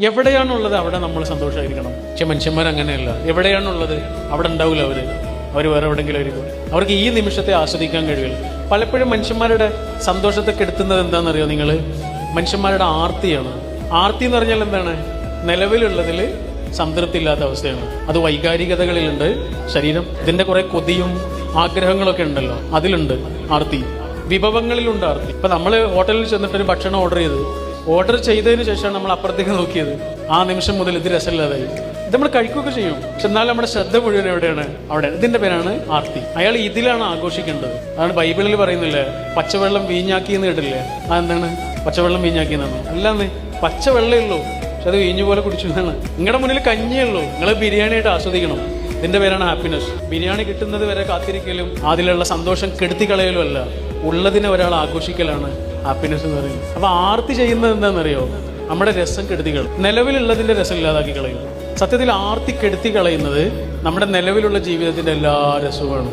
എവിടെയാണുള്ളത് അവിടെ നമ്മൾ സന്തോഷമായിരിക്കണം. പക്ഷെ മനുഷ്യന്മാർ അങ്ങനെയല്ല. എവിടെയാണുള്ളത് അവിടെ ഉണ്ടാവില്ല. അവർ വേറെ എവിടെയെങ്കിലും ആയിരിക്കും. അവർക്ക് ഈ നിമിഷത്തെ ആസ്വദിക്കാൻ കഴിയില്ല. പലപ്പോഴും മനുഷ്യന്മാരുടെ സന്തോഷത്തെ കെടുത്തുന്നത് എന്താണെന്നറിയോ നിങ്ങൾ? മനുഷ്യന്മാരുടെ ആർത്തിയാണ്. ആർത്തി എന്ന് പറഞ്ഞാൽ എന്താണ്? നിലവിലുള്ളതിൽ സംതൃപ്തി ഇല്ലാത്ത അവസ്ഥയാണ്. അത് വൈകാരികതകളിലുണ്ട്. ശരീരം ഇതിന്റെ കുറെ കൊതിയും ആഗ്രഹങ്ങളൊക്കെ ഉണ്ടല്ലോ, അതിലുണ്ട് ആർത്തി. വിഭവങ്ങളിലുണ്ട് ആർത്തി. ഇപ്പൊ നമ്മള് ഹോട്ടലിൽ ചെന്നിട്ടൊരു ഭക്ഷണം ഓർഡർ ചെയ്തതിന് ശേഷമാണ് നമ്മൾ അപ്പുറത്തേക്ക് നോക്കിയത്. ആ നിമിഷം മുതൽ ഇത് രസമില്ലാതായി. ഇത് നമ്മൾ കഴിക്കുകയൊക്കെ ചെയ്യും, പക്ഷെ എന്നാലും നമ്മുടെ ശ്രദ്ധ മുഴുവൻ എവിടെയാണ്? അവിടെ. ഇതിന്റെ പേരാണ് ആർത്തി. അയാൾ ഇതിലാണ് ആഘോഷിക്കേണ്ടത്. അതാണ് ബൈബിളിൽ പറയുന്നില്ലേ, പച്ചവെള്ളം വീഞ്ഞാക്കി എന്ന് കേട്ടില്ലേ? അതെന്താണ് പച്ചവെള്ളം വീഞ്ഞാക്കി എന്നാണ്? അല്ലാന്ന് പച്ചവെള്ളമേ ഉള്ളൂ, പക്ഷെ അത് വീഞ്ഞു പോലെ കുടിച്ചു എന്നാണ്. നിങ്ങളുടെ മുന്നിൽ കഞ്ഞിയേ ഉള്ളൂ, നിങ്ങൾ ബിരിയാണിയായിട്ട് ആസ്വദിക്കണം. ഇതിന്റെ പേരാണ് ഹാപ്പിനെസ്. ബിരിയാണി കിട്ടുന്നത് വരെ കാത്തിരിക്കലും അതിലുള്ള സന്തോഷം കെടുത്തി കളയലും അല്ല, ഉള്ളതിനെ ഒരാൾ ആഘോഷിക്കലാണ് ഹാപ്പിനെസ് എന്ന് പറയുന്നത്. അപ്പൊ ആർത്തി ചെയ്യുന്നത് എന്താണെന്നറിയോ? നമ്മുടെ രസം കെടുത്തി കളയും, നിലവിലുള്ളതിന്റെ രസം ഇല്ലാതാക്കി കളയും. സത്യത്തിൽ ആർത്തി കെടുത്തി കളയുന്നത് നമ്മുടെ നിലവിലുള്ള ജീവിതത്തിന്റെ എല്ലാ രസവുമാണ്.